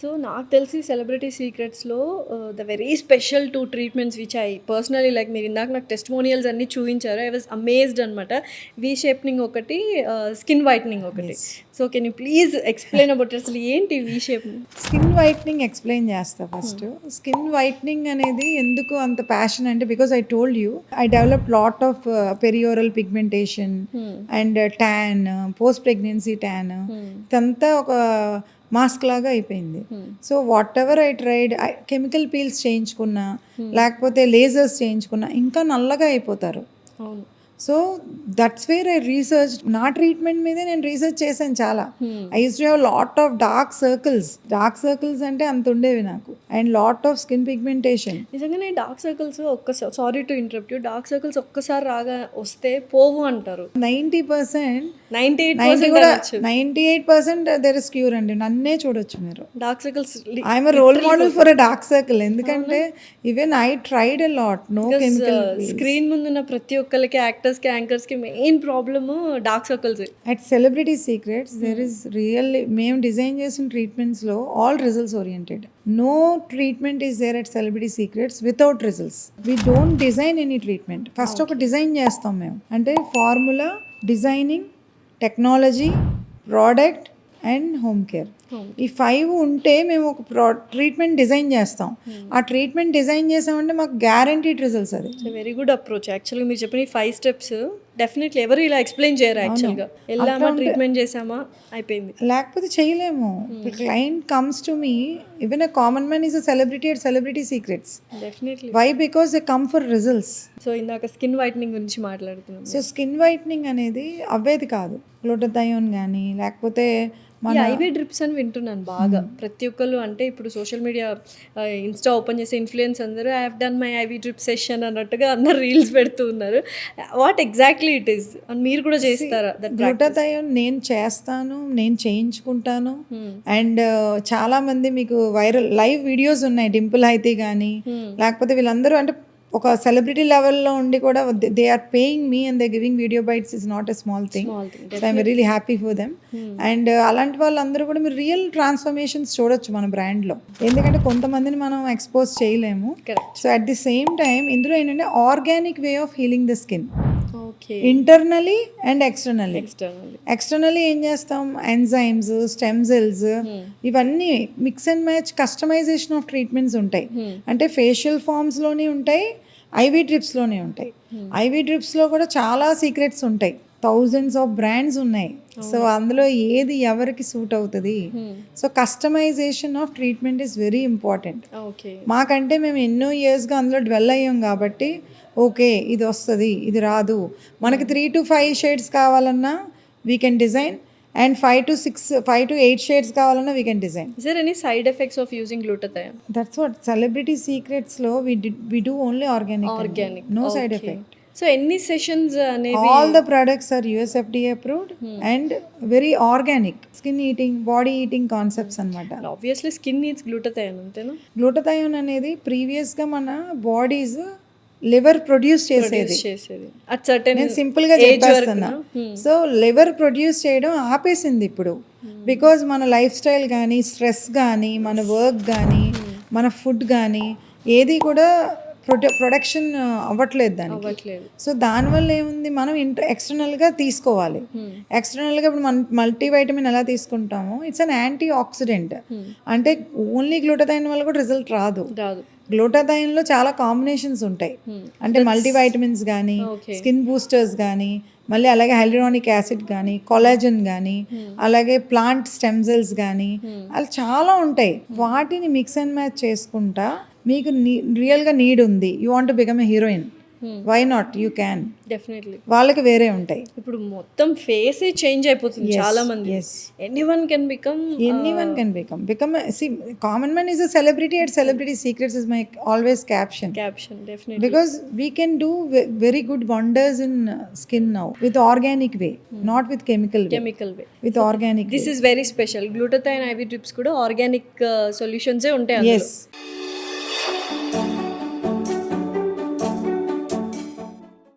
So నాకు తెలిసి celebrity సీక్రెట్స్లో the very special 2 treatments which I personally like మీరు ఇందాక నాకు టెస్టిమోనియల్స్ అన్నీ చూపించారు. ఐ వాజ్ అమేజ్డ్ అనమాట. వీ షేప్నింగ్ ఒకటి, స్కిన్ వైట్నింగ్ ఒకటి. So can you please explain about అసలు ఏంటి V shaping? Skin whitening explain చేస్తా ఫస్ట్. స్కిన్ వైట్నింగ్ అనేది ఎందుకు అంత ప్యాషన్ అంటే, because I told you I develop lot of perioral pigmentation and tan, post pregnancy tan, ఇదంతా ఒక మాస్క్ లాగా అయిపోయింది. So whatever I tried, chemical peels చేయించుకున్నా లేకపోతే లేజర్స్ చేయించుకున్నా ఇంకా నల్లగా అయిపోతారు. అవును. So that's where I research. నా ట్రీట్మెంట్ మీదే నేను రీసెర్చ్ చేశాను చాలా. I used to have lot of dark circles అంటే అంత ఉండేవి నాకు, and lot of skin pigmentation. నిజంగానే డార్క్ సర్కిల్స్ ఒక్కసారి, sorry to interrupt you, dark circles ఒక్కసారి రాగా వస్తే పోవు అంటారు. 90%, 98% దెర్ ఇస్ క్యూర్ అండి. నన్నే చూడొచ్చు మీరు. Dark circles I'm a role model for a dark circle. ఎందుకంటే even I tried a lot, no chemical. Screen ముందున్న ప్రతి ఒక్కరికి, యాక్టర్స్కి, యాంకర్స్కి main problem dark circles. At celebrity secrets there is really, మేము డిజైన్ చేసిన ట్రీట్మెంట్స్లో all results oriented. No treatment is there at celebrity secrets without results. We don't design any treatment. First ఒక design చేస్తాం మేము, అంటే formula, designing, technology, product and home care. ఈ 5 ఉంటే మేము ఒక ట్రీట్మెంట్ డిజైన్ చేస్తాం. ఆ ట్రీట్మెంట్ డిజైన్ చేసామంటే మాకు గ్యారంటీడ్ రిజల్ట్స్. అది వెరీ గుడ్ అప్రోచ్. యాక్చువల్గా మీరు చెప్పిన 5 స్టెప్స్ డెఫినెట్లీ ఎవరు ఇలా ఎక్స్ప్లెయిన్ చేయరు. యాక్చువల్గా వెళ్ళామా, ట్రీట్మెంట్ చేసామా, అయిపోయింది. లేకపోతే చేయలేము. Client comes to me, even a common man is a celebrity at celebrity secrets. Definitely. Why? Because they come for results. So ఇందాక స్కిన్ వైట్నింగ్ గురించి మాట్లాడుతున్నాం. సో స్కిన్ వైట్నింగ్ అనేది అవ్వేది కాదు. గ్లూటథయోన్ కానీ లేకపోతే ఐవీ డ్రిప్స్ అని వింటున్నాను బాగా. ప్రతి ఒక్కళ్ళు అంటే ఇప్పుడు సోషల్ మీడియా, ఇన్స్టా ఓపెన్ చేసే ఇన్ఫ్లుయెన్స్ అందరూ I have done my ivy drip session అన్నట్టుగా అందరు రీల్స్ పెడుతూ ఉన్నారు. What exactly it is? మీరు కూడా చేస్తారా? గ్లూటథయోన్ నేను చేస్తాను, నేను చేయించుకుంటాను. అండ్ చాలా మంది మీకు వైరల్ లైవ్ వీడియోస్ ఉన్నాయి. డింపుల్ అయితే కానీ లేకపోతే వీళ్ళందరూ అంటే ఒక సెలబ్రిటీ లెవెల్లో ఉండి కూడా they are paying me and they giving video bites. Is not a small thing. So I'm really happy for them. And అలాంటి వాళ్ళందరూ కూడా మీరు రియల్ ట్రాన్స్ఫర్మేషన్స్ చూడొచ్చు మన బ్రాండ్లో. ఎందుకంటే కొంతమందిని మనం ఎక్స్పోజ్ చేయలేము. So at the same time ఇందులో ఏంటంటే organic way of healing the skin, internally and externally ఏం చేస్తాం, ఎంజైమ్స్, స్టెమ్ సెల్స్, ఇవన్నీ mix and match customization of treatments ఉంటాయి. అంటే ఫేషియల్ ఫార్మ్స్లోనే ఉంటాయి, ఐవీ డ్రిప్స్లోనే ఉంటాయి. ఐవీ డ్రిప్స్లో కూడా చాలా సీక్రెట్స్ ఉంటాయి. థౌజండ్స్ ఆఫ్ బ్రాండ్స్ ఉన్నాయి. సో అందులో ఏది ఎవరికి సూట్ అవుతుంది. So customization of treatment is very important. మాకంటే మేము ఎన్నో ఇయర్స్గా అందులో డెవెల్ అయ్యాం కాబట్టి ఓకే ఇది వస్తుంది, ఇది రాదు. మనకి 3 to 5 షేడ్స్ కావాలన్నా we can design, and 5 to 8 shades కావాలన్నా we can design. Is there any side effects of using glutathione? That's what celebrity secrets లో we do only organic. No side effect. So ఎన్ని sessions అనేవి? All the products are US FDA approved and very organic. Skin eating, body eating concepts అన్నమాట. Obviously skin needs glutathione అంతేనా? Glutathione అనేది ప్రీవియస్గా మన bodies liver produce చేసేది. నేను సింపుల్గా చెప్పేస్తున్నా. సో లివర్ ప్రొడ్యూస్ చేయడం ఆపేసింది ఇప్పుడు. బికాజ్ మన లైఫ్ స్టైల్ కానీ, స్ట్రెస్ కానీ, మన వర్క్ కానీ, మన ఫుడ్ కానీ ఏది కూడా ప్రొడక్షన్ అవ్వట్లేదు దానికి. సో దానివల్ల ఏముంది, మనం ఎక్స్టర్నల్గా తీసుకోవాలి. ఎక్స్టర్నల్గా ఇప్పుడు మనం మల్టీవైటమిన్ ఎలా తీసుకుంటామో, ఇట్స్ అన్ యాంటీ ఆక్సిడెంట్. అంటే ఓన్లీ గ్లూటథయోన్ వల్ల కూడా రిజల్ట్ రాదు. గ్లూటథయోన్లో చాలా కాంబినేషన్స్ ఉంటాయి. అంటే మల్టీవైటమిన్స్ కానీ, స్కిన్ బూస్టర్స్ కానీ, మళ్ళీ అలాగే హైల్యూరానిక్ యాసిడ్ కానీ, కొలాజన్ కానీ, అలాగే ప్లాంట్ స్టెమ్ సెల్స్ కానీ, అలా చాలా ఉంటాయి. వాటిని మిక్స్ అండ్ మ్యాచ్ చేసుకుంటా మీకు రియల్గా నీడ్ ఉంది, you want to become a heroine, why not, you can. Definitely. వాళ్ళకి వేరే ఉంటాయి. ఇప్పుడు మొత్తం ఫేసే చేంజ్ అయిపోతుంది చాలా మంది. Anyone can become see common man is a celebrity at celebrity secrets is my always caption definitely, because we can do very good wonders in skin now with organic way, not with chemical way, with organic this way. Is very special. Glutathione IV drips kuda organic solutions e untayi అందులో. Yes.